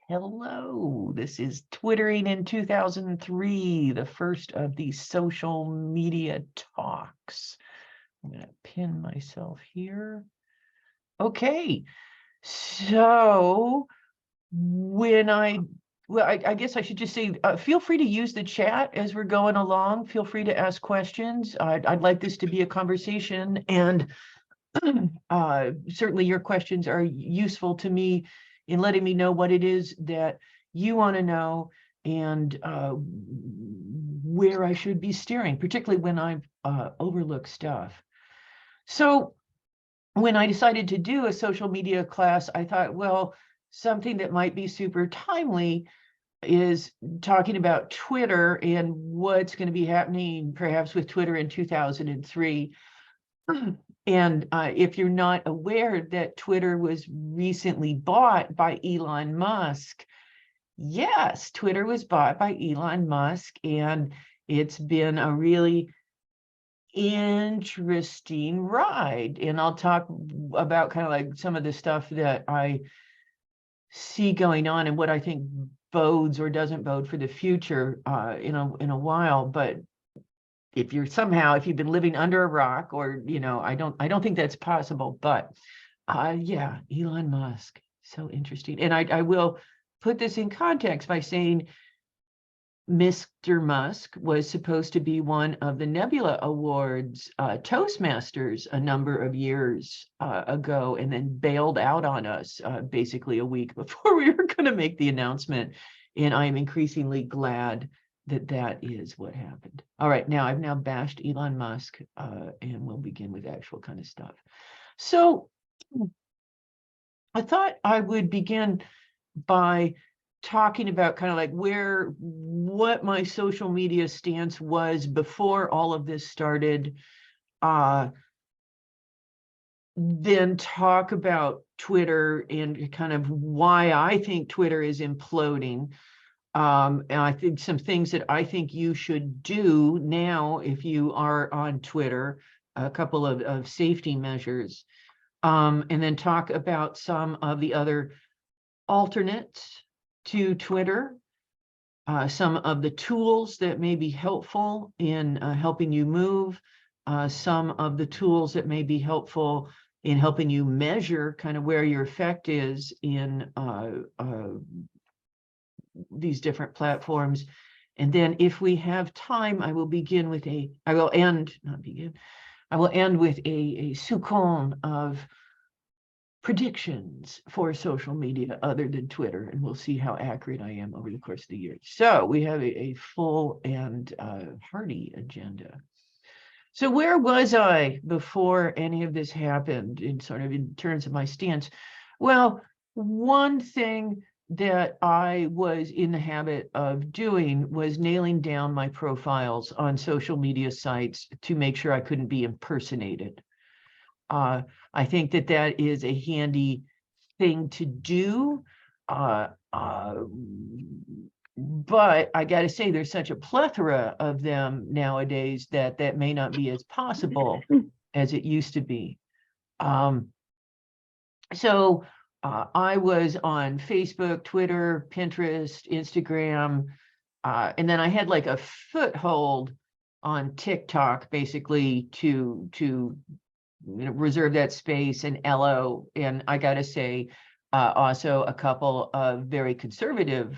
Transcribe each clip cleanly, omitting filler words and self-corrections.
Hello, this is Twittering in 2003, the first of these social media talks. I'm going to pin myself here. Okay, so I guess I should just say, feel free to use the chat as we're going along. Feel free to ask questions. I'd like this to be a conversation, and certainly your questions are useful to me in letting me know what it is that you want to know and where I should be steering, particularly when I've overlooked stuff. So when I decided to do a social media class, I thought, well, something that might be super timely is talking about Twitter and what's going to be happening perhaps with Twitter in 2003. And if you're not aware that Twitter was recently bought by Elon Musk, yes, Twitter was bought by Elon Musk, and it's been a really interesting ride. And I'll talk about kind of like some of the stuff that I see going on and what I think bodes or doesn't bode for the future in a while. But if you've been living under a rock, or I don't think that's possible, but yeah, Elon Musk, so interesting. And I will put this in context by saying Mr. Musk was supposed to be one of the Nebula Awards Toastmasters a number of years ago, and then bailed out on us basically a week before we were going to make the announcement. And I am increasingly glad that is what happened. All right, now I've now bashed Elon Musk, and we'll begin with actual kind of stuff. So I thought I would begin by talking about kind of like what my social media stance was before all of this started, then talk about Twitter and kind of why I think Twitter is imploding. And I think some things that I think you should do now if you are on Twitter, a couple of safety measures, and then talk about some of the other alternates to Twitter, some of the tools that may be helpful in helping you move, some of the tools that may be helpful in helping you measure kind of where your effect is in these different platforms. And then if we have time, I will end with a soucon of predictions for social media other than Twitter, and we'll see how accurate I am over the course of the year. So we have a full and hearty agenda. So where was I before any of this happened in terms of my stance? Well, one thing that I was in the habit of doing was nailing down my profiles on social media sites to make sure I couldn't be impersonated. I think that is a handy thing to do. But I got to say, there's such a plethora of them nowadays that may not be as possible as it used to be. So I was on Facebook, Twitter, Pinterest, Instagram, and then I had like a foothold on TikTok, basically to reserve that space, and Ello, and I got to say, also a couple of very conservative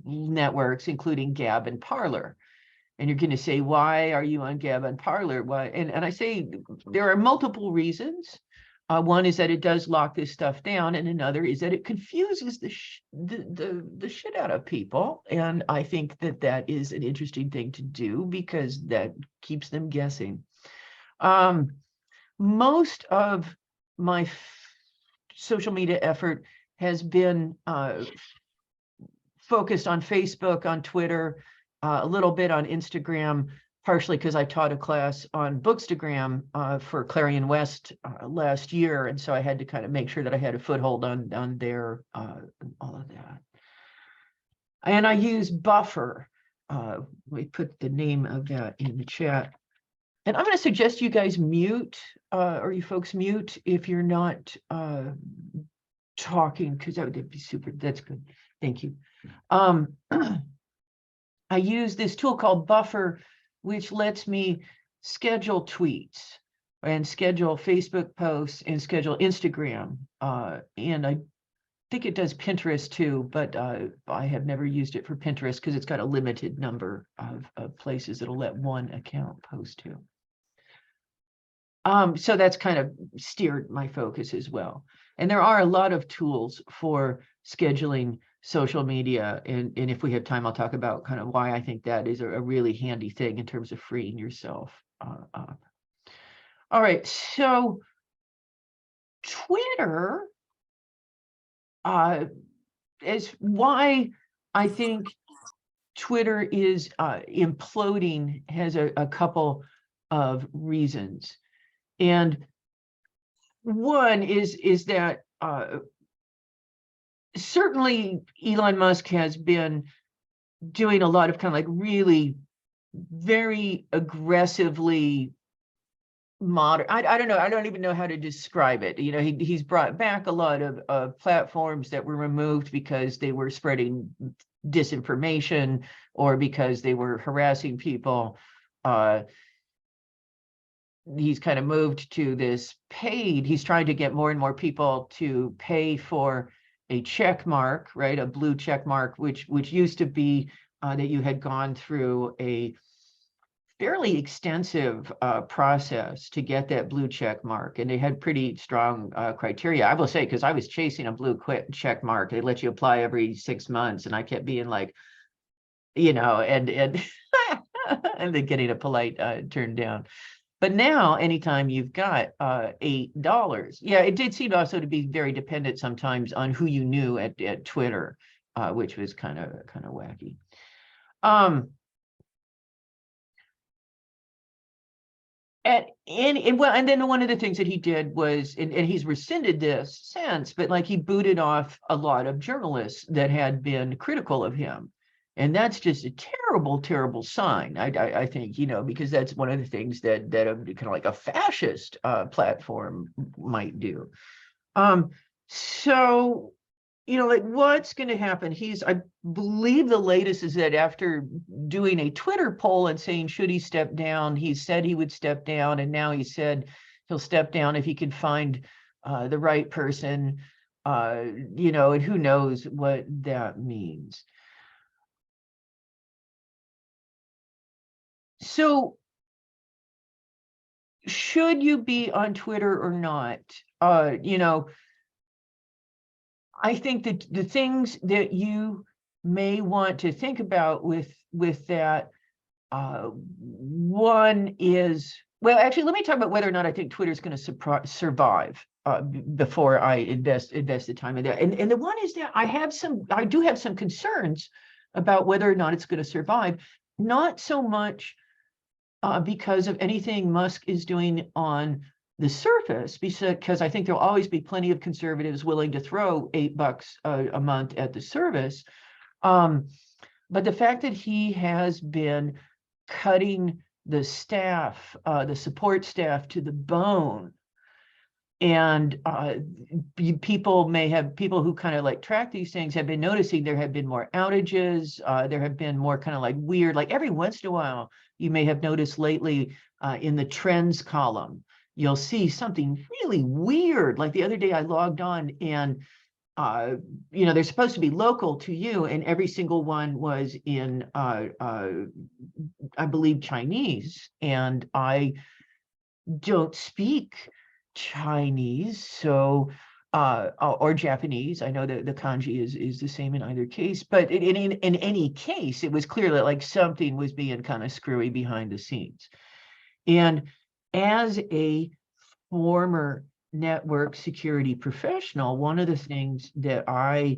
networks, including Gab and Parler. And you're going to say, why are you on Gab and Parler? Why? And I say there are multiple reasons. One is that it does lock this stuff down, and another is that it confuses the shit out of people. And I think that is an interesting thing to do because that keeps them guessing. Most of my social media effort has been focused on Facebook, on Twitter, a little bit on Instagram, partially because I taught a class on Bookstagram for Clarion West last year, and so I had to kind of make sure that I had a foothold on there, all of that. And I use Buffer. We put the name of that in the chat. And I'm going to suggest you guys mute, or you folks mute if you're not talking, because that would be super. That's good. Thank you. I use this tool called Buffer, which lets me schedule tweets and schedule Facebook posts and schedule Instagram. And I think it does Pinterest too, but I have never used it for Pinterest because it's got a limited number of places it'll let one account post to. So that's kind of steered my focus as well. And there are a lot of tools for scheduling social media. And if we have time, I'll talk about kind of why I think that is a really handy thing in terms of freeing yourself up. All right, so Twitter is why I think Twitter is imploding, has a couple of reasons. And one is that certainly Elon Musk has been doing a lot of kind of like really very aggressively modern. I don't know. I don't even know how to describe it. You know, he's brought back a lot of platforms that were removed because they were spreading disinformation or because they were harassing people. He's kind of moved to this paid. He's trying to get more and more people to pay for a check mark, right? A blue check mark, which used to be that you had gone through a fairly extensive process to get that blue check mark, and they had pretty strong criteria. I will say, because I was chasing a blue check mark. They let you apply every 6 months, and I kept being like, you know, and and then getting a polite turn down. But now, anytime you've got $8, yeah, it did seem also to be very dependent sometimes on who you knew at Twitter, which was kind of wacky. And then one of the things that he did was, and he's rescinded this since, but like he booted off a lot of journalists that had been critical of him. And that's just a terrible, terrible sign, I think, you know, because that's one of the things that a kind of like a fascist platform might do. So, you know, like what's going to happen? I believe the latest is that after doing a Twitter poll and saying, should he step down, he said he would step down. And now he said he'll step down if he can find the right person, you know, and who knows what that means. So should you be on Twitter or not? You know, I think that the things that you may want to think about with that, one is, well, actually, let me talk about whether or not I think Twitter is going to survive before I invest the time in that. And the one is that I do have some concerns about whether or not it's going to survive, not so much because of anything Musk is doing on the surface, because I think there'll always be plenty of conservatives willing to throw $8 a month at the service. But the fact that he has been cutting the staff, the support staff to the bone, and people who kind of like track these things have been noticing there have been more outages. There have been more kind of like weird, like every once in a while, you may have noticed lately in the trends column, you'll see something really weird. Like the other day I logged on and, you know, they're supposed to be local to you, and every single one was in, I believe, Chinese. And I don't speak Chinese, so or Japanese. I know that the kanji is the same in either case, but in any case, it was clear that like something was being kind of screwy behind the scenes. And as a former network security professional, one of the things that I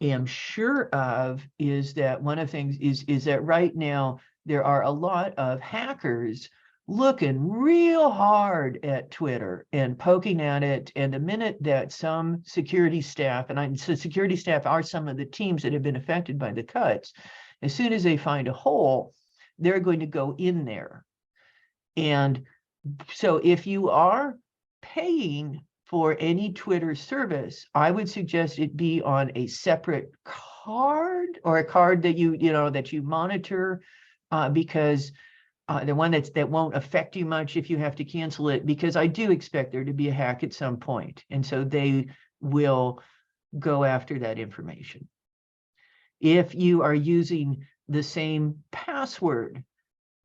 am sure of is that one of the things is that right now there are a lot of hackers looking real hard at Twitter and poking at it. And the minute that some security staff, so security staff are some of the teams that have been affected by the cuts, as soon as they find a hole, they're going to go in there. And so if you are paying for any Twitter service, I would suggest it be on a separate card, or a card that that you monitor, because the one that won't affect you much if you have to cancel it, because I do expect there to be a hack at some point, and so they will go after that information. If you are using the same password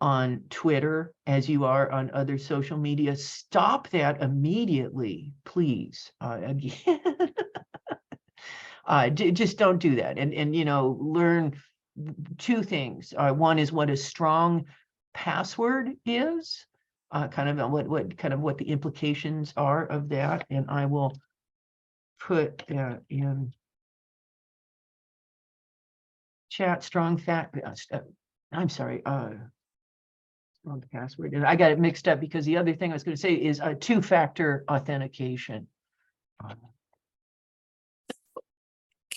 on Twitter as you are on other social media, stop that immediately, please. Just don't do that. And learn two things. One is what a strong password is, kind of what the implications are of that. And I will put that in chat. Strong fact. I'm sorry. Wrong password. And I got it mixed up because the other thing I was going to say is a two-factor authentication.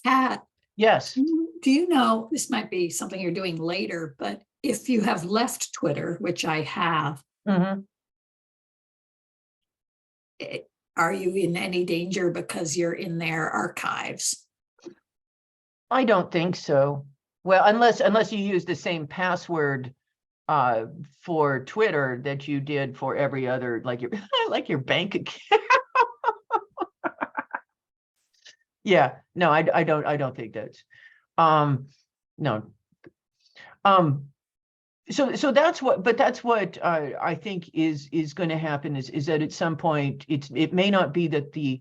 Kat, Yes. do you know, this might be something you're doing later, but if you have left Twitter, which I have, Mm-hmm. are you in any danger because you're in their archives? I don't think so. Well, unless you use the same password for Twitter that you did for every other, like your bank account. Yeah, no, I don't think that's no. So that's what I think is going to happen is that at some point it may not be that the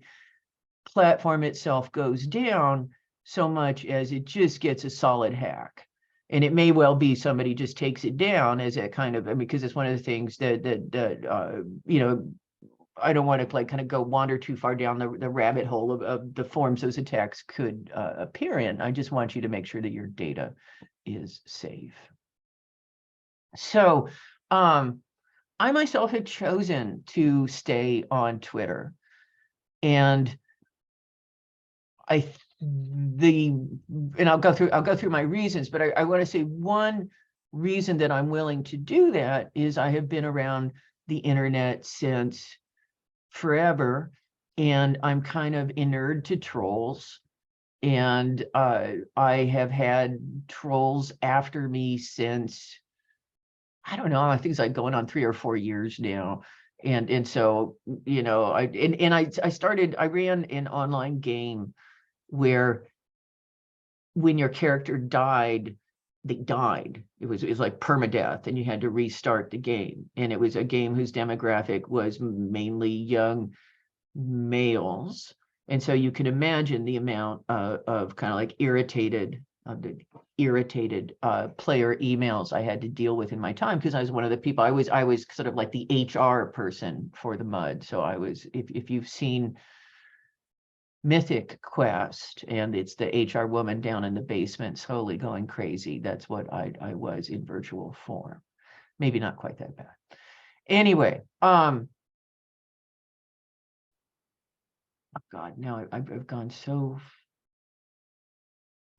platform itself goes down so much as it just gets a solid hack. And it may well be somebody just takes it down as a kind of, because it's one of the things that I don't want to kind of go wander too far down the rabbit hole of the forms those attacks could appear in. I just want you to make sure that your data is safe. So I myself had chosen to stay on Twitter, and I'll go through my reasons, but I want to say one reason that I'm willing to do that is I have been around the internet since forever, and I'm kind of inured to trolls, and I have had trolls after me since, I don't know, I think it's like going on 3 or 4 years now. And so, I ran an online game where when your character died, they died. It was like permadeath, and you had to restart the game. And it was a game whose demographic was mainly young males. And so you can imagine the amount of kind of like irritated player emails I had to deal with in my time, because I was one of the people, I was sort of like the HR person for the MUD. So I was, if you've seen Mythic Quest, and it's the HR woman down in the basement slowly going crazy, that's what I was in virtual form. Maybe not quite that bad. Anyway, oh God, now I've gone so.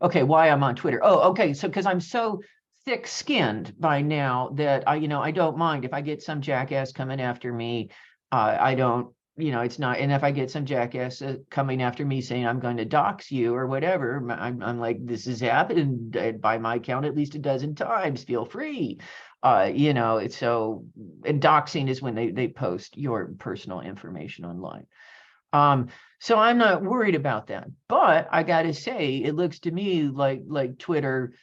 Okay, why I'm on Twitter. Oh, okay, so because I'm so thick-skinned by now that I don't mind if I get some jackass coming after me. I don't, it's not, and if I get some jackass coming after me saying I'm going to dox you or whatever, I'm like, this has happened by my count at least a dozen times. Feel free. It's so, and doxing is when they post your personal information online. So I'm not worried about that, but I got to say, it looks to me like Twitter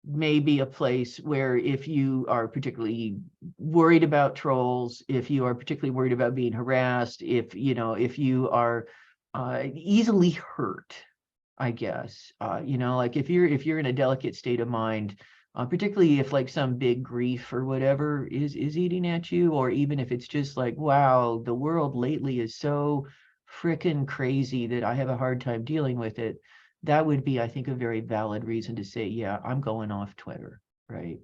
may be a place where, if you are particularly worried about trolls, if you are particularly worried about being harassed, if you are easily hurt, I guess, like if you're in a delicate state of mind, particularly if like some big grief or whatever is eating at you, or even if it's just like, wow, the world lately is so frickin' crazy that I have a hard time dealing with it, that would be, I think, a very valid reason to say, yeah, I'm going off Twitter, right?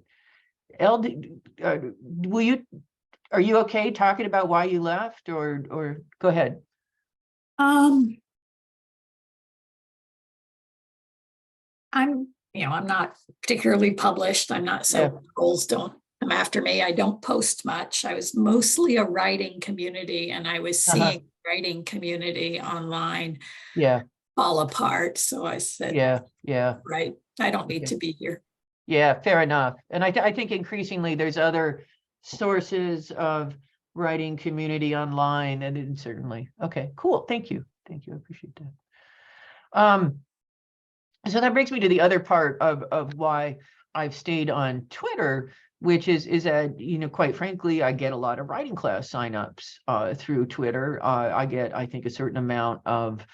LD, are you okay talking about why you left, or go ahead? I'm not particularly published. I'm not, so trolls don't come after me. I don't post much. I was mostly a writing community, and I was seeing writing community online Yeah, fall apart. So I said, yeah. right, I don't need Okay. to be here. Yeah, fair enough. And I think increasingly there's other sources of writing community online, and certainly, okay, cool. Thank you. Thank you. I appreciate that. So that brings me to the other part of why I've stayed on Twitter, which is that, quite frankly, I get a lot of writing class signups through Twitter. I get, I think, a certain amount of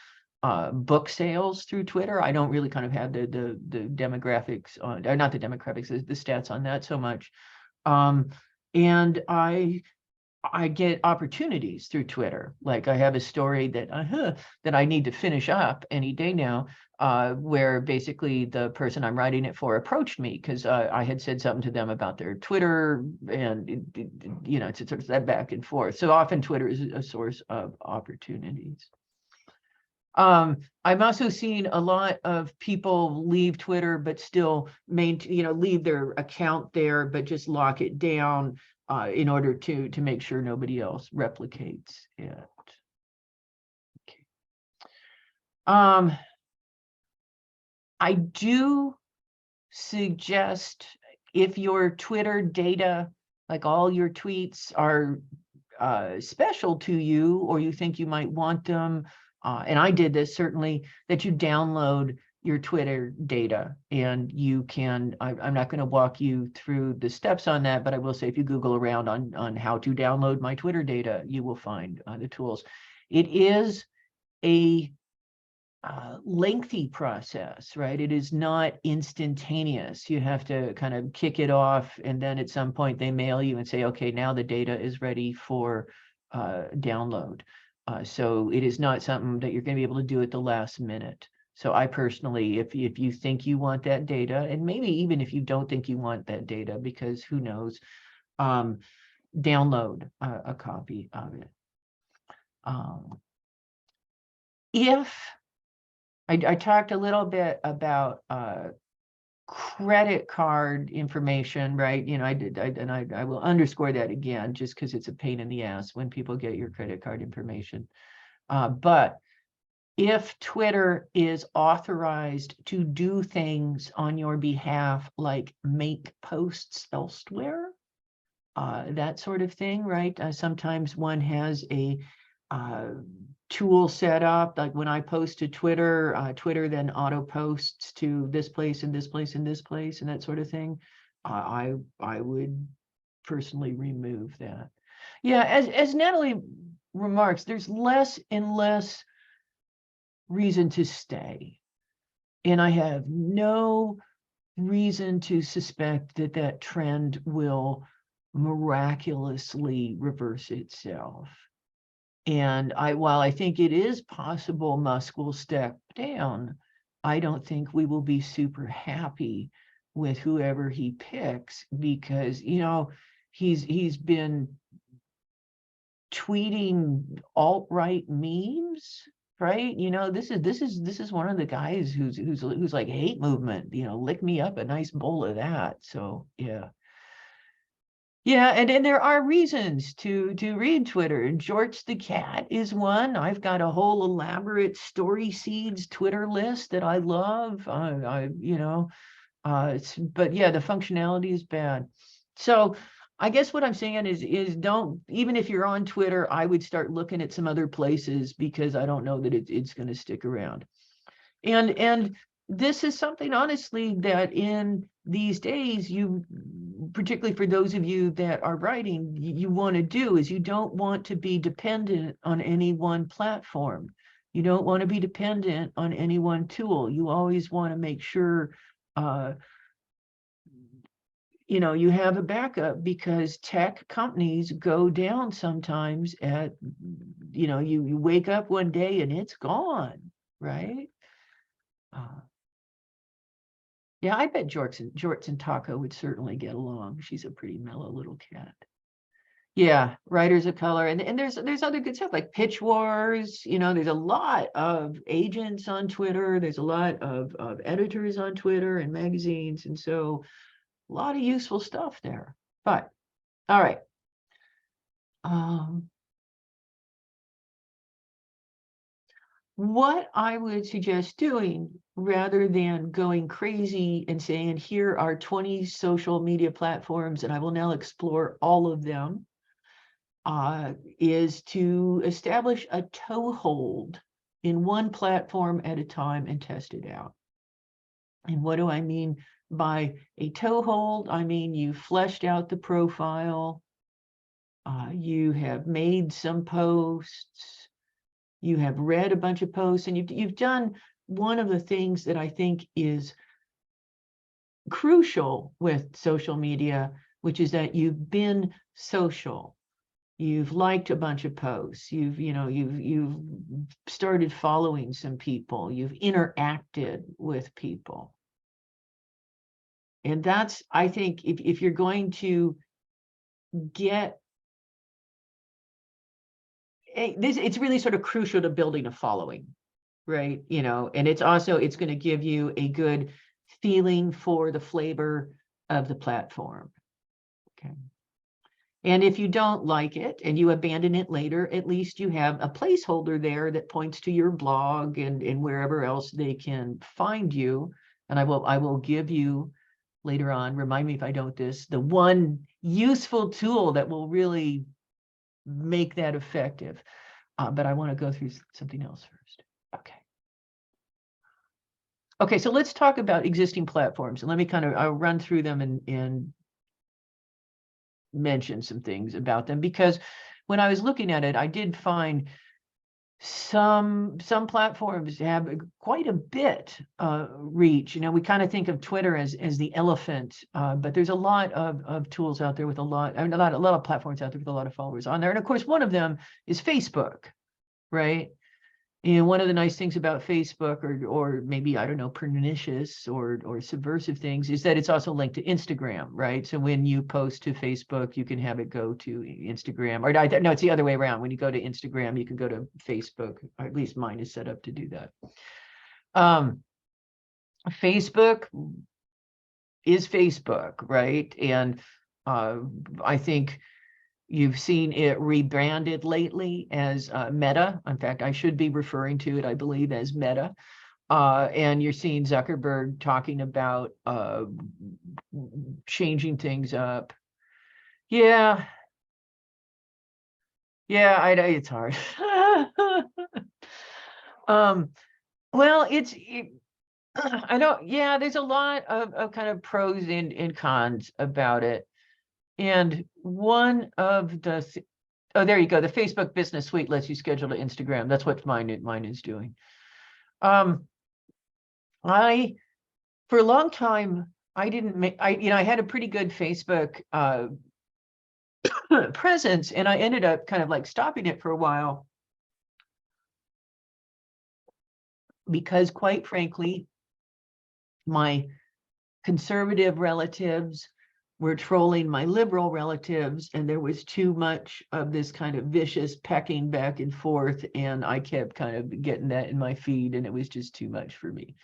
book sales through Twitter. I don't really kind of have the demographics on, or not the demographics, the stats on that so much. And I get opportunities through Twitter. Like I have a story that I need to finish up any day now, where basically the person I'm writing it for approached me because I had said something to them about their Twitter, and it's sort of that back and forth. So often Twitter is a source of opportunities. I'm also seen a lot of people leave Twitter, but still leave their account there, but just lock it down in order to make sure nobody else replicates it. Okay. I do suggest, if your Twitter data, like all your tweets, are special to you, or you think you might want them, and I did this certainly, that you download your Twitter data. And you can, I'm not going to walk you through the steps on that, but I will say if you Google around on how to download my Twitter data, you will find the tools. It is a lengthy process, right? It is not instantaneous. You have to kind of kick it off, and then at some point they mail you and say, okay, now the data is ready for download. So it is not something that you're going to be able to do at the last minute. So I personally, if you think you want that data, and maybe even if you don't think you want that data, because who knows, download a copy of it. If I talked a little bit about credit card information, right? I will underscore that again, just because it's a pain in the ass when people get your credit card information. But if Twitter is authorized to do things on your behalf, like make posts elsewhere, that sort of thing, right? Sometimes one has a tool set up, like when I post to Twitter, Twitter then auto posts to this place and this place and this place and that sort of thing. I would personally remove that. Yeah, as Natalie remarks, there's less and less reason to stay, and I have no reason to suspect that that trend will miraculously reverse itself. And while I think it is possible Musk will step down, I don't think we will be super happy with whoever he picks, because he's been tweeting alt-right memes, right? This is one of the guys who's like hate movement, lick me up a nice bowl of that. So yeah. Yeah, and there are reasons to read Twitter. Jorts the cat is one. I've got a whole elaborate Story Seeds Twitter list that I love. But yeah, the functionality is bad. So I guess what I'm saying is don't, even if you're on Twitter, I would start looking at some other places, because I don't know that it's going to stick around. And this is something, honestly, that in these days, particularly for those of you that are writing, you want to do, is you don't want to be dependent on any one platform. You don't want to be dependent on any one tool. You always want to make sure you have a backup, because tech companies go down sometimes you wake up one day and it's gone, right? Yeah, I bet Jorts and Taco would certainly get along. She's a pretty mellow little cat. Yeah, writers of color, and there's other good stuff like Pitch Wars. There's a lot of agents on Twitter. There's a lot of editors on Twitter and magazines, and so a lot of useful stuff there. But all right. what I would suggest doing, rather than going crazy and saying, here are 20 social media platforms and I will now explore all of them, is to establish a toehold in one platform at a time and test it out. And what do I mean by a toehold? I mean, you fleshed out the profile, you have made some posts, you have read a bunch of posts, and you've done one of the things that I think is crucial with social media, which is that you've been social. You've liked a bunch of posts. You've started following some people. You've interacted with people. And that's, I think, if you're going to get it's really sort of crucial to building a following, right? And it's going to give you a good feeling for the flavor of the platform. Okay. And if you don't like it and you abandon it later, at least you have a placeholder there that points to your blog and wherever else they can find you. And I will give you later on, remind me if I don't the one useful tool that will really make that effective. But I want to go through something else first. Okay, so let's talk about existing platforms. And let me I'll run through them and mention some things about them, because when I was looking at it, I did find some platforms have quite a bit reach. We kind of think of Twitter as the elephant, but there's a lot of tools out there with a lot of platforms out there with a lot of followers on there. And of course, one of them is Facebook, right? And one of the nice things about Facebook, or maybe, I don't know, pernicious or subversive things, is that it's also linked to Instagram, right? So when you post to Facebook, you can have it go to Instagram. Or no, it's the other way around. When you go to Instagram, you can go to Facebook. Or at least mine is set up to do that. Facebook is Facebook, right? And I think you've seen it rebranded lately as Meta. In fact, I should be referring to it, I believe, as Meta. And you're seeing Zuckerberg talking about changing things up. Yeah, it's hard. Well, I don't. Yeah, there's a lot of kind of pros and cons about it. And one of the, oh, there you go. The Facebook Business Suite lets you schedule to Instagram. That's what mine is doing. For a long time, I didn't make, I had a pretty good Facebook presence, and I ended up kind of like stopping it for a while because, quite frankly, my conservative relatives were trolling my liberal relatives, and there was too much of this kind of vicious pecking back and forth, and I kept kind of getting that in my feed, and it was just too much for me.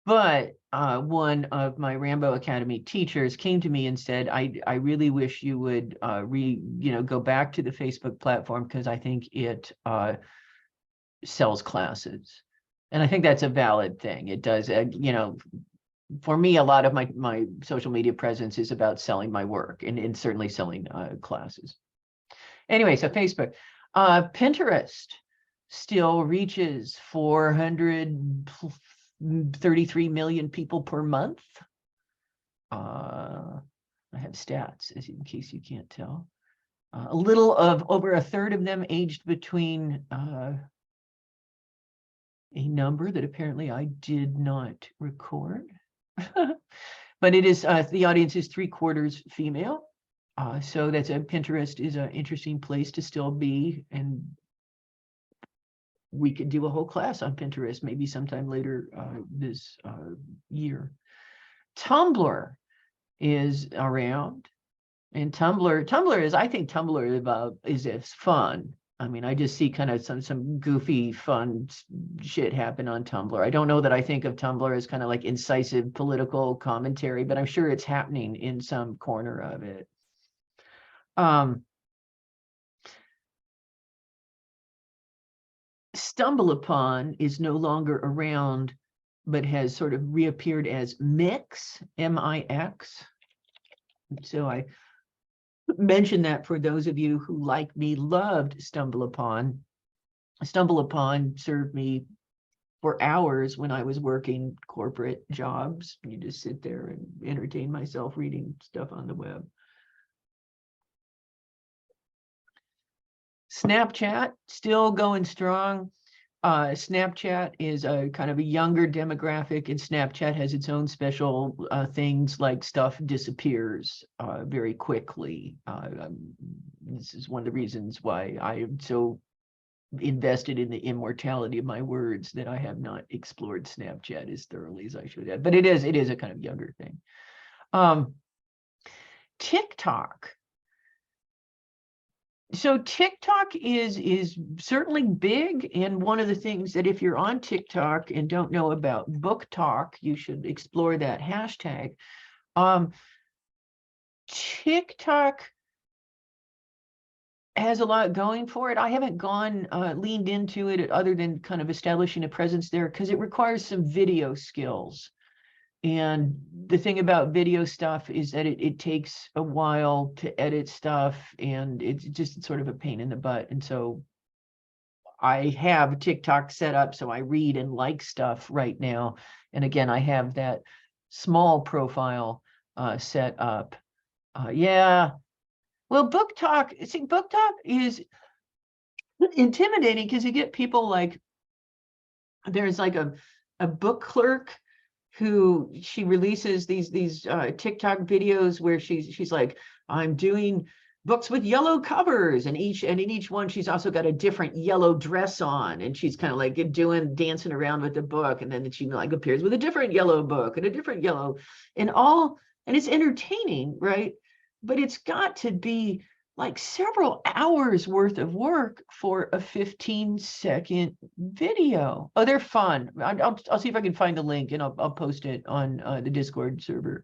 But one of my Rambo Academy teachers came to me and said, I really wish you would go back to the Facebook platform, because I think it sells classes. And I think that's a valid thing. It does, for me, a lot of my social media presence is about selling my work and certainly selling classes. Anyway, so Facebook. Pinterest still reaches 433 million people per month. I have stats in case you can't tell. A little of over a third of them aged between a number that apparently I did not record. But it is the audience is 3/4 female, so that's Pinterest is an interesting place to still be, and we could do a whole class on Pinterest maybe sometime later this year. Tumblr is around, and Tumblr is, I think Tumblr is fun. I mean, I just see kind of some goofy, fun shit happen on Tumblr. I don't know that I think of Tumblr as kind of like incisive political commentary, but I'm sure it's happening in some corner of it. StumbleUpon is no longer around, but has sort of reappeared as Mix, M-I-X. So I mention that for those of you who, like me, loved StumbleUpon. StumbleUpon served me for hours when I was working corporate jobs. You just sit there and entertain myself reading stuff on the web. Snapchat, still going strong. Snapchat is a kind of a younger demographic, and Snapchat has its own special things, like stuff disappears very quickly. This is one of the reasons why I am so invested in the immortality of my words, that I have not explored Snapchat as thoroughly as I should have. But it is a kind of younger thing. TikTok. So TikTok is certainly big, and one of the things that, if you're on TikTok and don't know about BookTok, you should explore that hashtag. TikTok has a lot going for it. I haven't leaned into it other than kind of establishing a presence there, because it requires some video skills. And the thing about video stuff is that it takes a while to edit stuff, and it's just sort of a pain in the butt. And so I have TikTok set up so I read and like stuff right now. And again, I have that small profile set up. Yeah. Well, BookTok is intimidating, because you get people like, there's like a book clerk who, she releases these TikTok videos where she's like, I'm doing books with yellow covers, and in each one she's also got a different yellow dress on, and she's kind of like dancing around with the book, and then she like appears with a different yellow book and a different yellow, and it's entertaining, right? But it's got to be like several hours worth of work for a 15-second video. Oh, they're fun. I'll see if I can find the link, and I'll post it on the Discord server,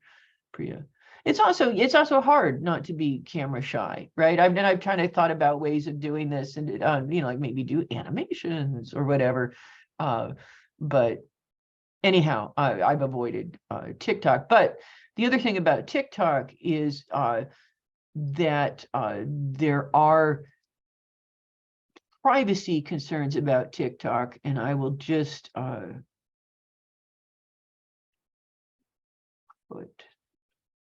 Priya. It's also hard not to be camera shy, right? I've kind of thought about ways of doing this, and like maybe do animations or whatever. But anyhow, I've avoided TikTok. But the other thing about TikTok is that there are privacy concerns about TikTok, and I will just put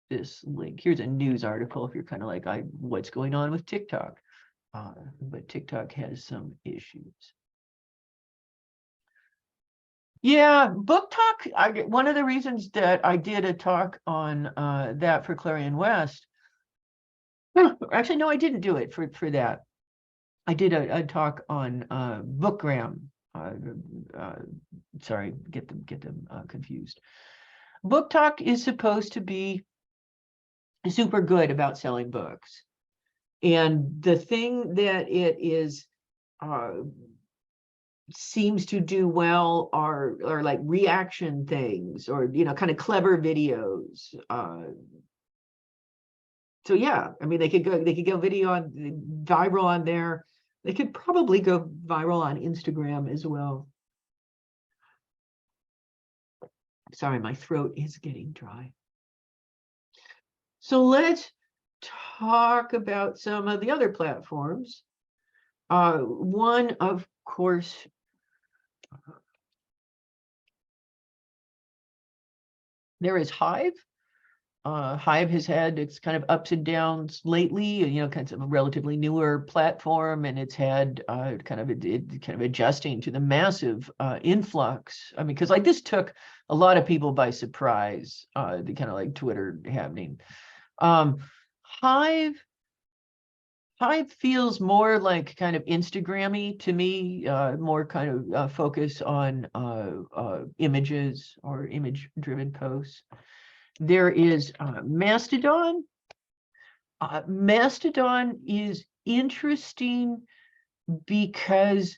this link. Here's a news article if you're kind of like, what's going on with TikTok? But TikTok has some issues. Yeah, BookTok. One of the reasons that I did a talk on that for Clarion West. Actually, no, I didn't do it for that. I did a talk on Bookgram. Sorry, get them confused. BookTok is supposed to be super good about selling books, and the thing that it is seems to do well are like reaction things, or kind of clever videos. So yeah, I mean, they could go viral on there. They could probably go viral on Instagram as well. Sorry, my throat is getting dry. So let's talk about some of the other platforms. One, of course, there is Hive. Hive has had its kind of ups and downs lately, kind of a relatively newer platform, and it's had kind of adjusting to the massive influx. I mean, because like this took a lot of people by surprise, the kind of like Twitter happening. Hive feels more like kind of Instagram-y to me, more kind of focus on images or image-driven posts. There is Mastodon. Mastodon is interesting because,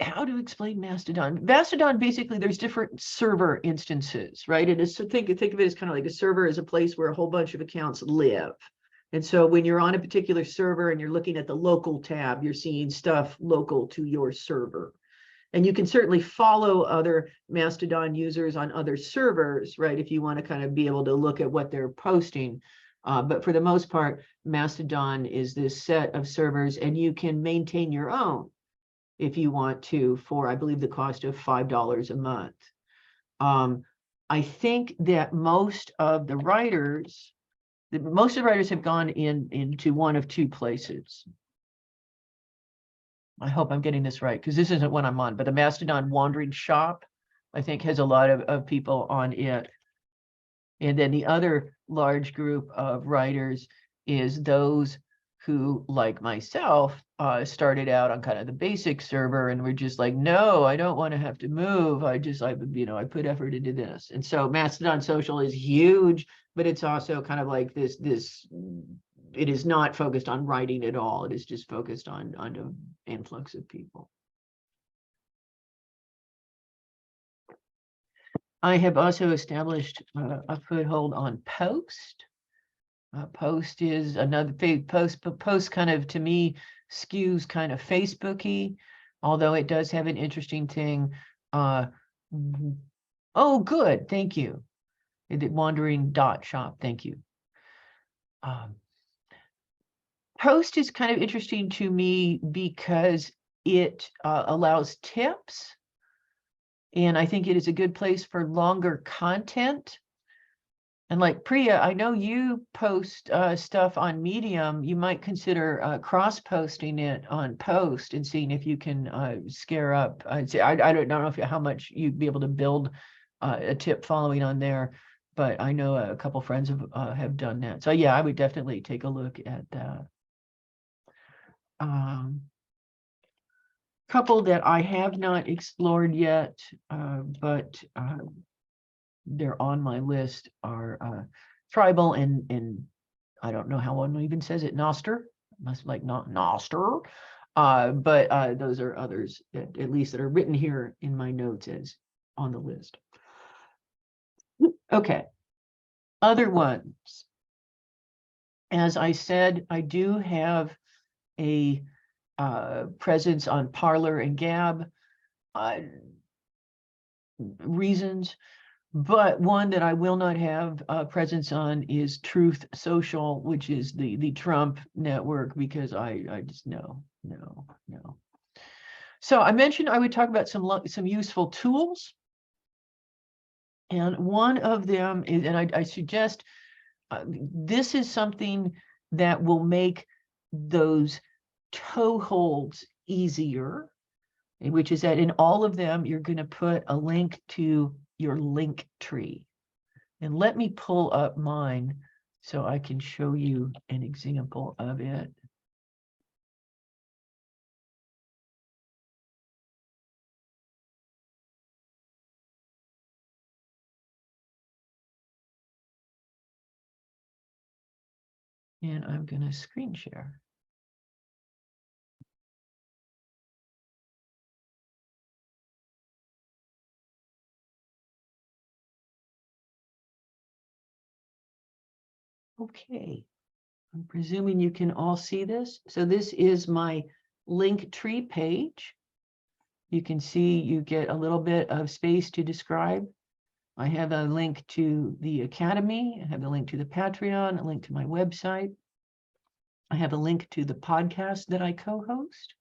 how to explain Mastodon? Mastodon, basically, there's different server instances, right? It is, so think of it as kind of like a server as a place where a whole bunch of accounts live. And so when you're on a particular server and you're looking at the local tab, you're seeing stuff local to your server. And you can certainly follow other Mastodon users on other servers, right? If you want to kind of be able to look at what they're posting. But for the most part, Mastodon is this set of servers, and you can maintain your own if you want to, for I believe the cost of $5 a month. I think that most of the writers have gone into one of two places. I hope I'm getting this right, because this isn't what I'm on, but the Mastodon Wandering Shop, I think, has a lot of people on it. And then the other large group of writers is those who, like myself, started out on kind of the basic server and were just like, no, I don't want to have to move. I put effort into this. And so Mastodon Social is huge, but it's also kind of like this, it is not focused on writing at all. It is just focused on an influx of people. I have also established a foothold on Post. Post is another Post kind of, to me, skews kind of Facebooky, although it does have an interesting thing. Oh, good, thank you. The Wandering.shop, thank you. Post is kind of interesting to me because it allows tips, and I think it is a good place for longer content. And like Priya, I know you post stuff on Medium. You might consider cross-posting it on Post and seeing if you can scare up. I don't know how much you'd be able to build a tip following on there, but I know a couple friends have done that. So yeah, I would definitely take a look at that. Couple that I have not explored yet, but they're on my list are Tribal and I don't know how one even says it, Nostr, must like not Nostr, but those are others that, at least that are written here in my notes as on the list. Okay, other ones. As I said, I do have a presence on Parler and Gab reasons, but one that I will not have a presence on is Truth Social, which is the Trump network, because I just no. So I mentioned I would talk about some useful tools, and one of them is, and I suggest this is something that will make those toeholds easier, which is that in all of them, you're going to put a link to your link tree. And let me pull up mine so I can show you an example of it. And I'm going to screen share. Okay, I'm presuming you can all see this. So this is my link tree page. You can see you get a little bit of space to describe. I have a link to the Academy. I have a link to the Patreon, a link to my website. I have a link to the podcast that I co-host,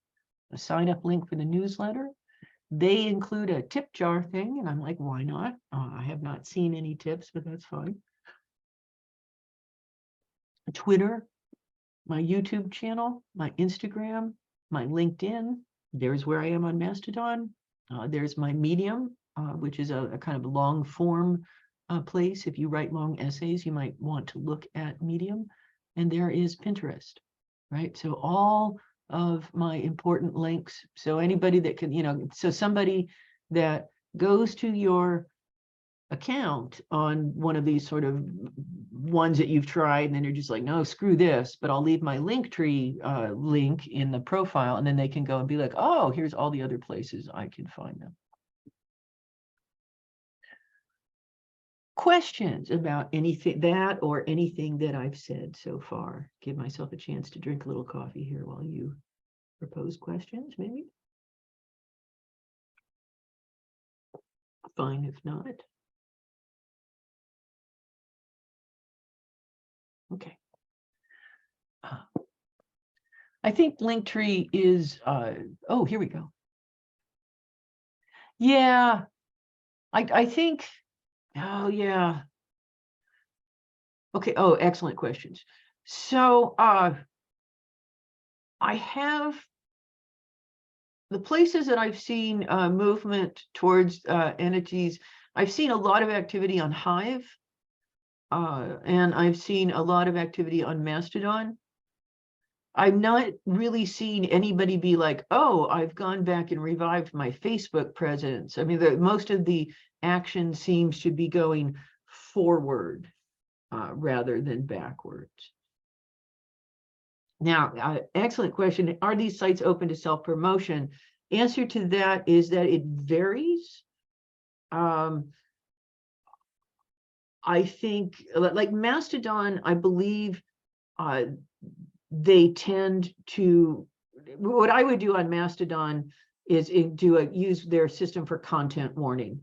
a sign-up link for the newsletter. They include a tip jar thing, and I'm like, why not? I have not seen any tips, but that's fine. Twitter, my YouTube channel, my Instagram, my LinkedIn. There's where I am on Mastodon. There's my Medium, which is a kind of long form place. If you write long essays, you might want to look at Medium. And there is Pinterest, right? So all of my important links. So anybody that can, so somebody that goes to your account on one of these sort of ones that you've tried, and then you're just like, no, screw this, but I'll leave my Linktree link in the profile, and then they can go and be like, oh, here's all the other places I can find them. questions about anything that or anything that I've said so far? Give myself a chance to drink a little coffee here while you propose questions, maybe. Fine if not. Okay. I think Linktree is, oh, here we go. Yeah, I think, oh, yeah. Okay, oh, excellent questions. So I have the places that I've seen movement towards entities. I've seen a lot of activity on Hive, and I've seen a lot of activity on Mastodon. I've not really seen anybody be like, oh, I've gone back and revived my Facebook presence. I mean, most of the action seems to be going forward rather than backwards. Now, excellent question. Are these sites open to self-promotion? Answer to that is that it varies. I think, like Mastodon, I believe they tend to, what I would do on Mastodon is use their system for content warning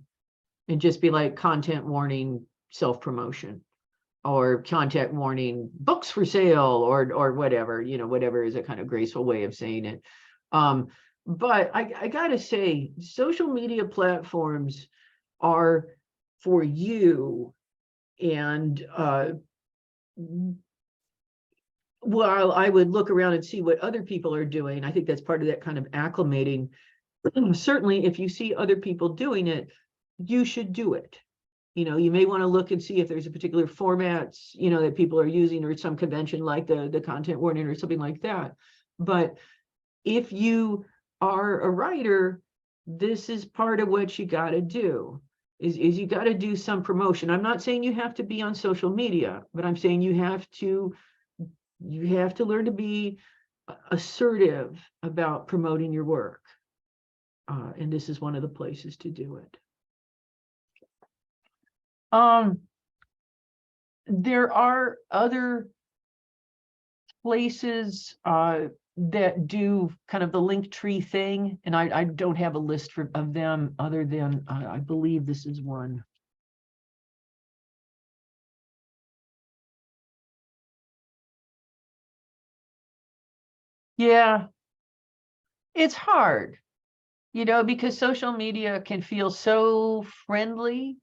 and just be like content warning self-promotion, or content warning books for sale, or whatever, whatever is a kind of graceful way of saying it. But I gotta say, social media platforms are for you. And while I would look around and see what other people are doing, I think that's part of that kind of acclimating. Certainly, if you see other people doing it, you should do it. You may want to look and see if there's a particular formats, that people are using, or some convention like the content warning or something like that. But if you are a writer, this is part of what you got to do. Is you got to do some promotion. I'm not saying you have to be on social media, but I'm saying you have to learn to be assertive about promoting your work. And this is one of the places to do it. There are other places that do kind of the Linktree thing, and I don't have a list of them other than I believe this is one. Yeah, it's hard, because social media can feel so friendly,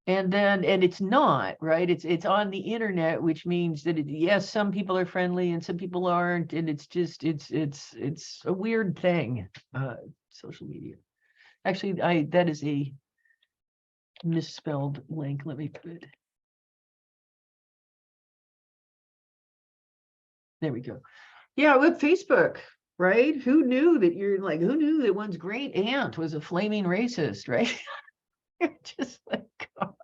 and it's not, right? It's on the internet, which means that yes, some people are friendly and some people aren't, and it's just it's a weird thing. Social media. Actually, that is a misspelled link. Let me put it. There we go. Yeah, with Facebook, right? Who knew that one's great aunt was a flaming racist, right? Just like, God.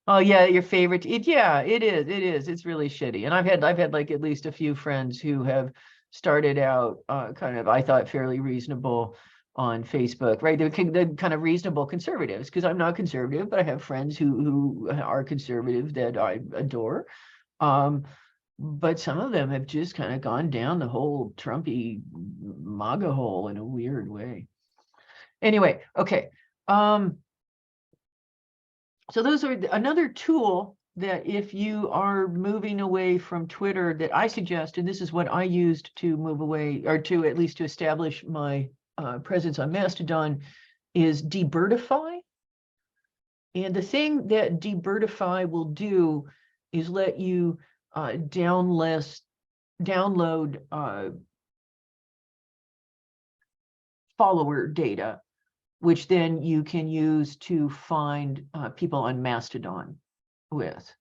Oh yeah, your favorite. Yeah, it is. It's really shitty. And I've had like at least a few friends who have started out kind of, I thought, fairly reasonable on Facebook, right? They're kind of reasonable conservatives, because I'm not conservative, but I have friends who are conservative that I adore. But some of them have just kind of gone down the whole Trumpy MAGA hole in a weird way. Anyway, okay. So those are another tool that if you are moving away from Twitter that I suggest, and this is what I used to move away, or to at least to establish my presence on Mastodon, is Debirdify. And the thing that Debirdify will do is let you download follower data, which then you can use to find people on Mastodon with.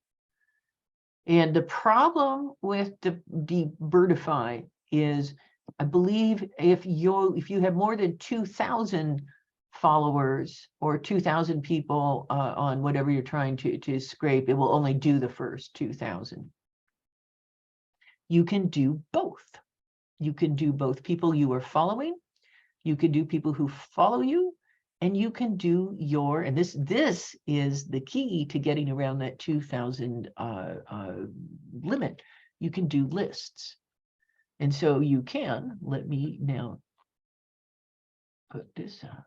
And the problem with the Debirdify is, I believe if you have more than 2,000 followers or 2,000 people on whatever you're trying to scrape, it will only do the first 2,000. You can do both. You can do both people you are following. You can do people who follow you, and you can do your, and this is the key to getting around that 2,000 limit. You can do lists. And so you can, let me now put this up.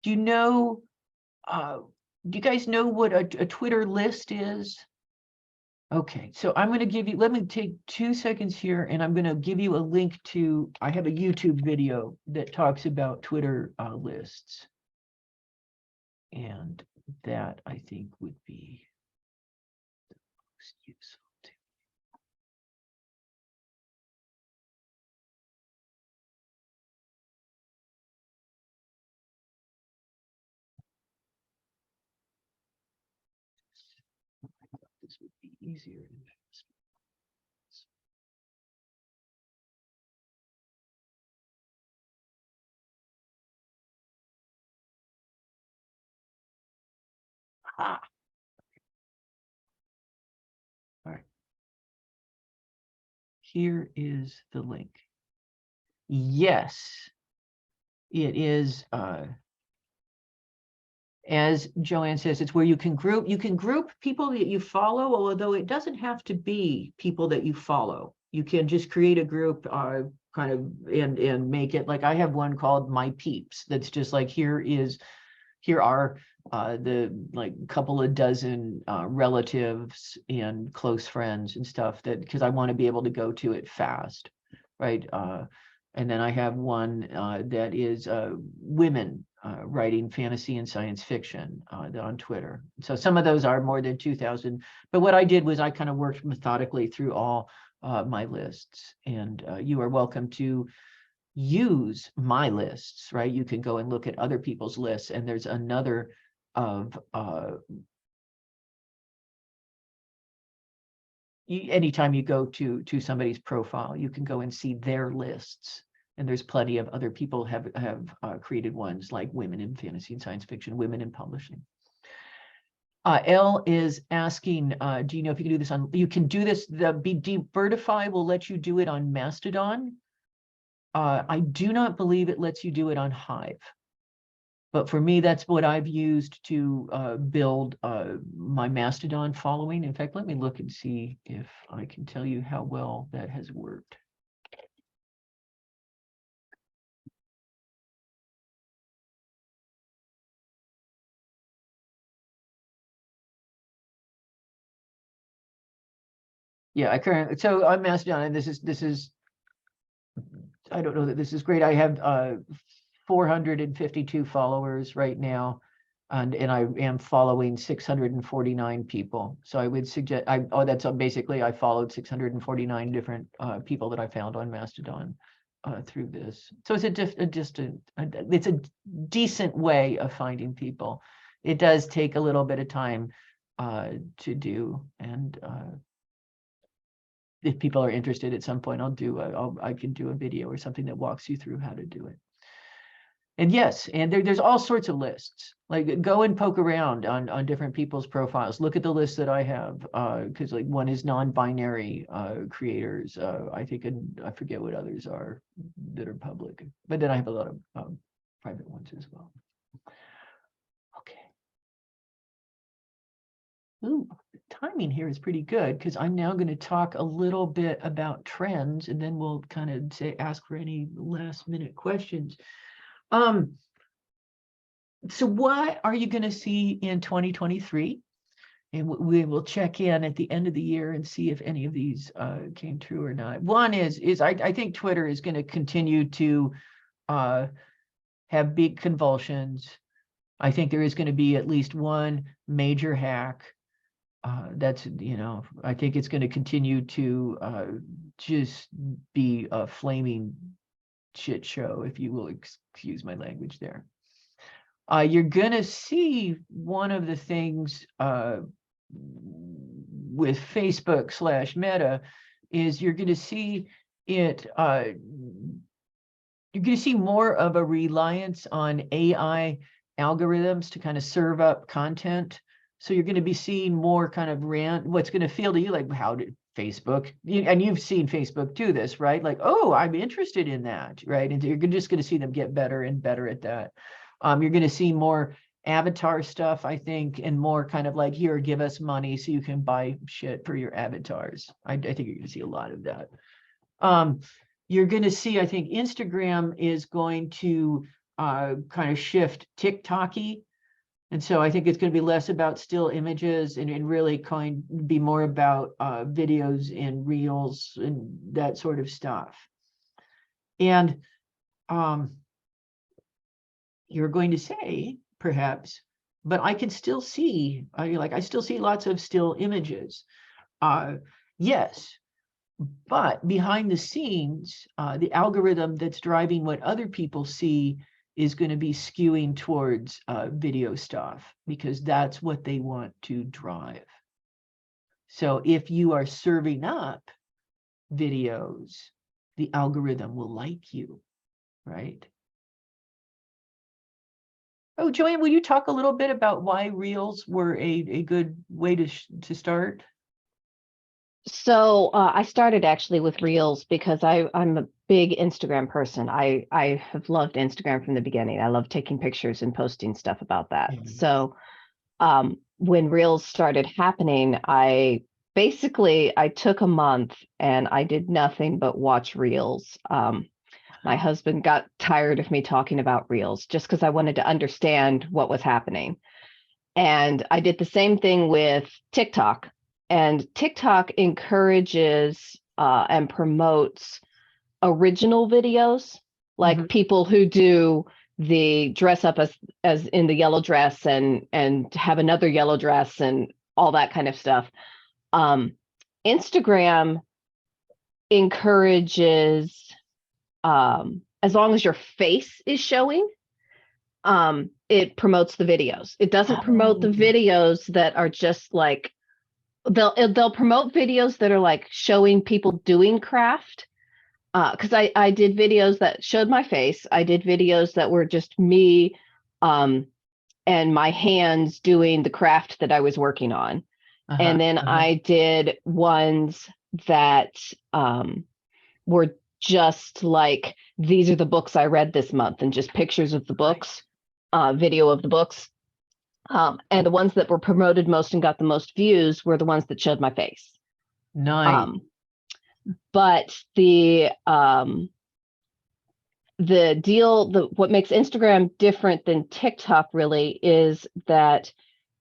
Do you know, do you guys know what a Twitter list is? Okay, so I'm going to give you, let me take 2 seconds here, and I'm going to give you a link to, I have a YouTube video that talks about Twitter lists. And that I think would be the most useful to me. I thought this would be easier. Ah, all right. Here is the link. Yes, it is. As Joanne says, it's where you can group people that you follow, although it doesn't have to be people that you follow. You can just create a group kind of and make it like, I have one called My Peeps. That's just like, here are the like couple of dozen relatives and close friends and stuff, that because I want to be able to go to it fast, right? And then I have one that is women writing fantasy and science fiction on Twitter. So some of those are more than 2,000. But what I did was I kind of worked methodically through all my lists. And you are welcome to use my lists, right? You can go and look at other people's lists, and there's another of anytime you go to somebody's profile, you can go and see their lists. And there's plenty of other people have created ones, like women in fantasy and science fiction, women in publishing. Elle is asking, do you know if you can do this on, you can do this, the Birdify will let you do it on Mastodon. I do not believe it lets you do it on Hive. But for me, that's what I've used to build my Mastodon following. In fact, let me look and see if I can tell you how well that has worked. Yeah, I currently, so on Mastodon, and this is, I don't know that this is great. I have 452 followers right now, and I am following 649 people. So I would suggest, that's basically, I followed 649 different people that I found on Mastodon through this. So it's it's a decent way of finding people. It does take a little bit of time to do, and if people are interested at some point, I can do a video or something that walks you through how to do it. And yes, and there's all sorts of lists. Like, go and poke around on different people's profiles. Look at the list that I have, because like one is non-binary creators. I think, and I forget what others are that are public. But then I have a lot of private ones as well. Okay. Ooh, the timing here is pretty good, because I'm now going to talk a little bit about trends, and then we'll kind of ask for any last minute questions. So what are you going to see in 2023? And we will check in at the end of the year and see if any of these came true or not. One is I think Twitter is going to continue to have big convulsions. I think there is going to be at least one major hack. That's, I think it's going to continue to just be a flaming shit show, if you will excuse my language there. You're going to see one of the things with Facebook/Meta is you're going to see it you're going to see more of a reliance on AI algorithms to kind of serve up content. So you're going to be seeing more kind of what's going to feel to you like, how did Facebook, and you've seen Facebook do this, right? Like, oh, I'm interested in that, right? And you're just going to see them get better and better at that. You're going to see more avatar stuff, I think, and more kind of like, here, give us money so you can buy shit for your avatars. I think you're going to see a lot of that. You're going to see, I think Instagram is going to kind of shift TikTok-y. And so I think it's going to be less about still images and really kind of be more about videos and reels and that sort of stuff. And you're going to say, perhaps, but I can still see, I still see lots of still images. Yes. But behind the scenes, the algorithm that's driving what other people see is going to be skewing towards video stuff, because that's what they want to drive. So if you are serving up videos, the algorithm will like you, right? Oh, Joanne, will you talk a little bit about why Reels were a good way to start? So I started actually with Reels because I'm a big Instagram person. I have loved Instagram from the beginning. I love taking pictures and posting stuff about that. Mhm. So when Reels started happening, I took a month and I did nothing but watch Reels. My husband got tired of me talking about Reels just because I wanted to understand what was happening. And I did the same thing with TikTok. And TikTok encourages and promotes original videos, like Mhm. people who do the dress up as in the yellow dress and have another yellow dress and all that kind of stuff. Instagram encourages, as long as your face is showing, it promotes the videos. It doesn't promote the Oh. videos that are just like, they'll promote videos that are like showing people doing craft. Because I did videos that showed my face. I did videos that were just me and my hands doing the craft that I was working on. And then I did ones that were just like, these are the books I read this month, and just pictures of the books, video of the books. And the ones that were promoted most and got the most views were the ones that showed my face. Nice. But what makes Instagram different than TikTok really is that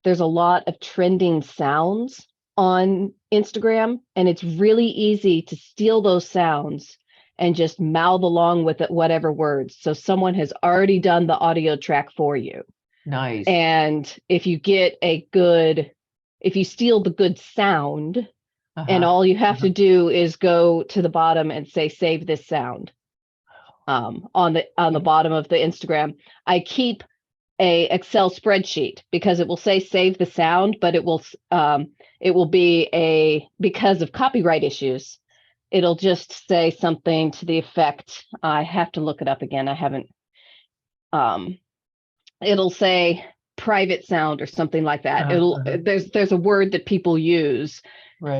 there's a lot of trending sounds on Instagram, and it's really easy to steal those sounds and just mouth along with it, whatever words. So someone has already done the audio track for you. Nice. And if you steal the good sound, and all you have to do is go to the bottom and say, save this sound, on the bottom of the Instagram. I keep a Excel spreadsheet because it will say save the sound, but it will be because of copyright issues, it'll just say something to the effect, I have to look it up again. I haven't, it'll say private sound or something like that. There's a word that people use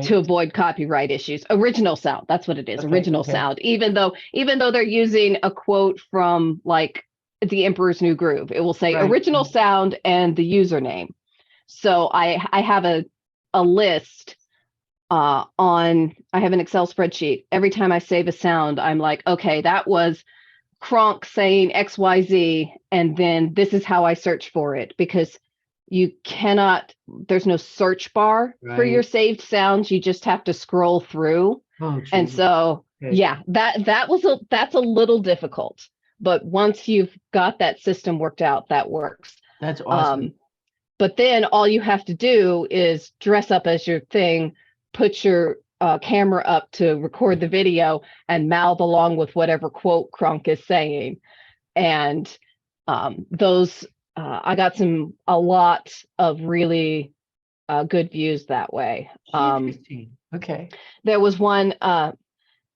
to avoid copyright issues. Original sound, that's what it is. Original sound, even though they're using a quote from like The Emperor's New Groove, it will say original sound and the username. So I have a list I have an Excel spreadsheet. Every time I save a sound, I'm like, okay, that was Kronk saying XYZ, and then this is how I search for it, because there's no search bar for your saved sounds. You just have to scroll through. And so, that's a little difficult, but once you've got that system worked out, that works. That's awesome. But then all you have to do is dress up as your thing, put your camera up to record the video, and mouth along with whatever quote Kronk is saying. And I got a lot of really good views that way. Interesting. Okay. There was one,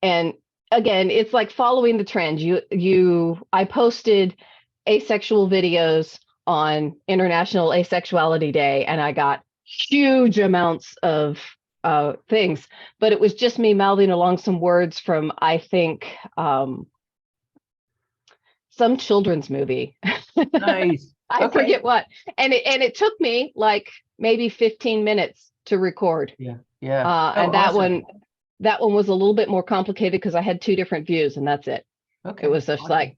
and again, it's like following the trend. I posted asexual videos on International Asexuality Day, and I got huge amounts of things, but it was just me mouthing along some words from, I think, some children's movie. Nice. I Okay. forget what. And it took me like maybe 15 minutes to record. Yeah. Yeah. And Awesome. that one was a little bit more complicated because I had 2 different views, and that's it. Okay. It was just Awesome. like,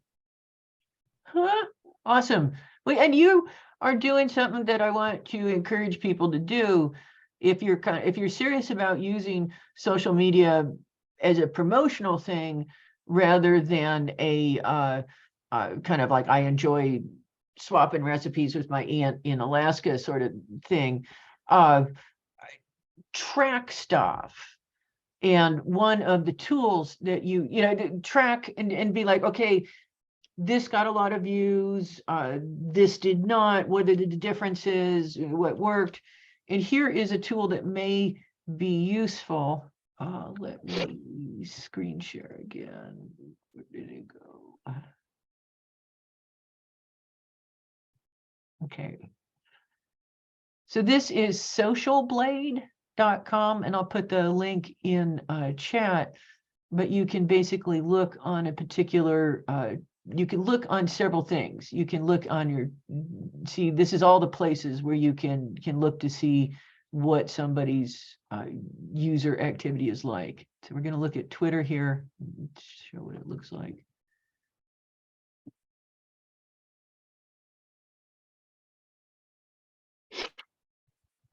Huh? Awesome. Well, and you are doing something that I want to encourage people to do. If you're serious about using social media as a promotional thing rather than a kind of like I enjoy swapping recipes with my aunt in Alaska sort of thing, track stuff. And one of the tools that you to track and be like, okay, this got a lot of views, this did not, what are the differences, what worked? And here is a tool that may be useful. Let me screen share again. Where did it go? Okay. So this is socialblade.com, and I'll put the link in chat, but you can basically look on a particular you can look on several things. You can look on your, see, this is all the places where you can look to see what somebody's user activity is like. So we're going to look at Twitter here, show what it looks like.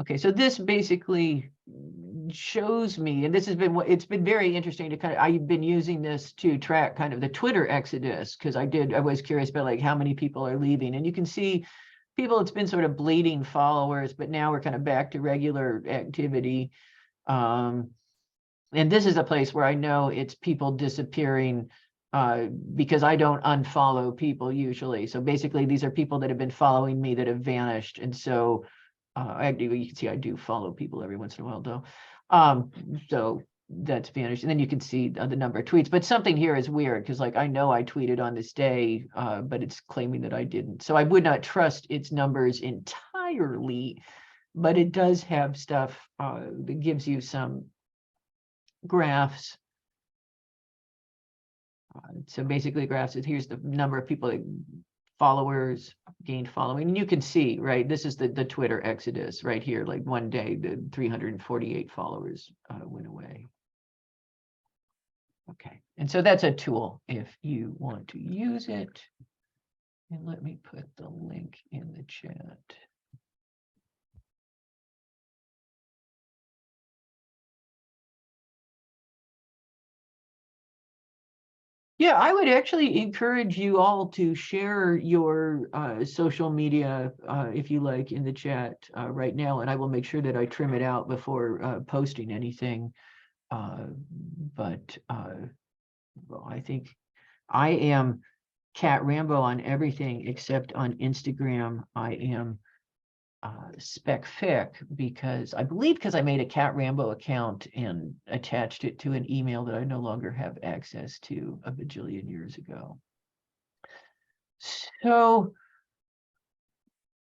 Okay, so this basically shows me, and this has been what it's been very interesting to kind of, I've been using this to track kind of the Twitter exodus, because I was curious about like how many people are leaving, and you can see people, it's been sort of bleeding followers, but now we're kind of back to regular activity. And this is a place where I know it's people disappearing because I don't unfollow people usually. So basically these are people that have been following me that have vanished. And so you can see I do follow people every once in a while though. So that's vanished. And then you can see the number of tweets, but something here is weird because like I know I tweeted on this day, but it's claiming that I didn't. So I would not trust its numbers entirely, but it does have stuff that gives you some graphs. So basically graphs is here's the number of people that followers gained following, and you can see, right, this is the Twitter exodus right here, like one day the 348 followers went away. Okay, and so that's a tool if you want to use it, and let me put the link in the chat. Yeah, I would actually encourage you all to share your social media, if you like, in the chat right now, and I will make sure that I trim it out before posting anything. But well, I think I am Cat Rambo on everything except on Instagram. I am SpecFic because I made a Cat Rambo account and attached it to an email that I no longer have access to a bajillion years ago. So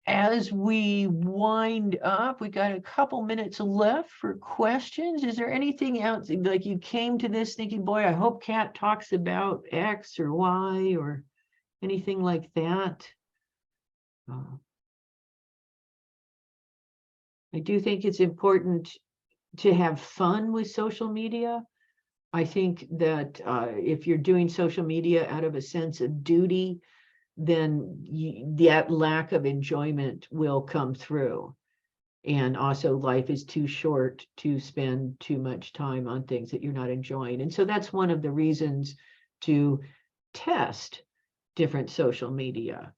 as we wind up, we got a couple minutes left for questions. Is there anything else, like you came to this thinking, boy, I hope Cat talks about X or Y or anything like that? I do think it's important to have fun with social media. I think that if you're doing social media out of a sense of duty, then that lack of enjoyment will come through. And also life is too short to spend too much time on things that you're not enjoying. And so that's one of the reasons to test different social media.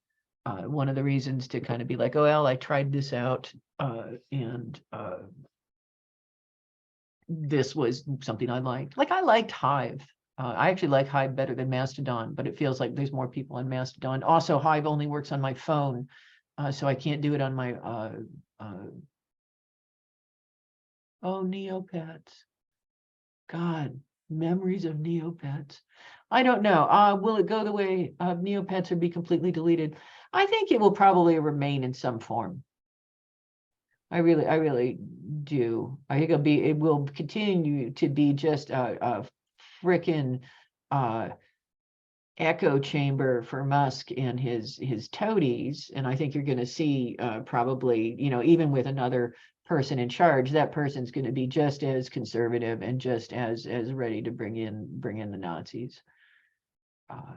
One of the reasons to kind of be like, oh, well, I tried this out and this was something I liked. Like I liked Hive. I actually like Hive better than Mastodon, but it feels like there's more people on Mastodon. Also, Hive only works on my phone, so I can't do it on my oh, Neopets. God, Memories of Neopets. I don't know. Will it go the way of Neopets or be completely deleted? I think it will probably remain in some form. I really do. I think it will continue to be just a frickin' echo chamber for Musk and his toadies. And I think you're going to see probably, even with another person in charge, that person's going to be just as conservative and just as ready to bring in the Nazis. Oh,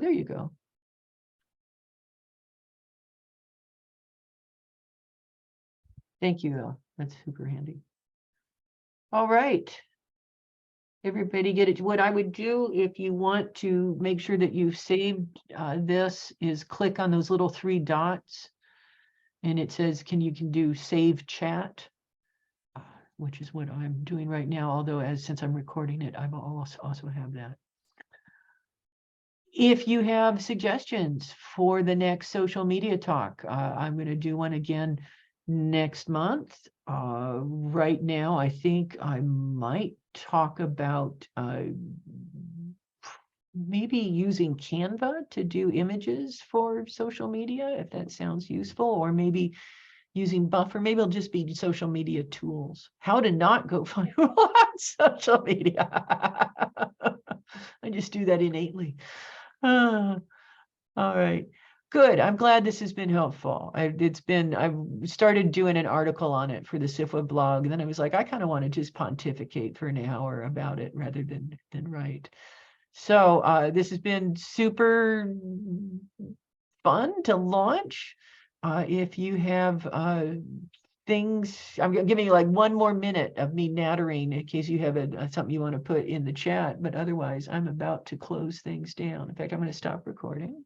there you go. Thank you, Al. That's super handy. All right. Everybody get it. What I would do if you want to make sure that you've saved this is click on those little 3 dots. And it says, can do save chat, which is what I'm doing right now. Although since I'm recording it, I will also have that. If you have suggestions for the next social media talk, I'm going to do one again next month. Right now, I think I might talk about maybe using Canva to do images for social media, if that sounds useful, or maybe using Buffer. Maybe it'll just be social media tools. How to not go viral on social media. I just do that innately. All right. Good. I'm glad this has been helpful. I've started doing an article on it for the SIFWA blog, and then I was like, I kind of want to just pontificate for an hour about it rather than write. So this has been super fun to launch. If you have things, I'm giving you like 1 more minute of me nattering in case you have something you want to put in the chat, but otherwise I'm about to close things down. In fact, I'm going to stop recording.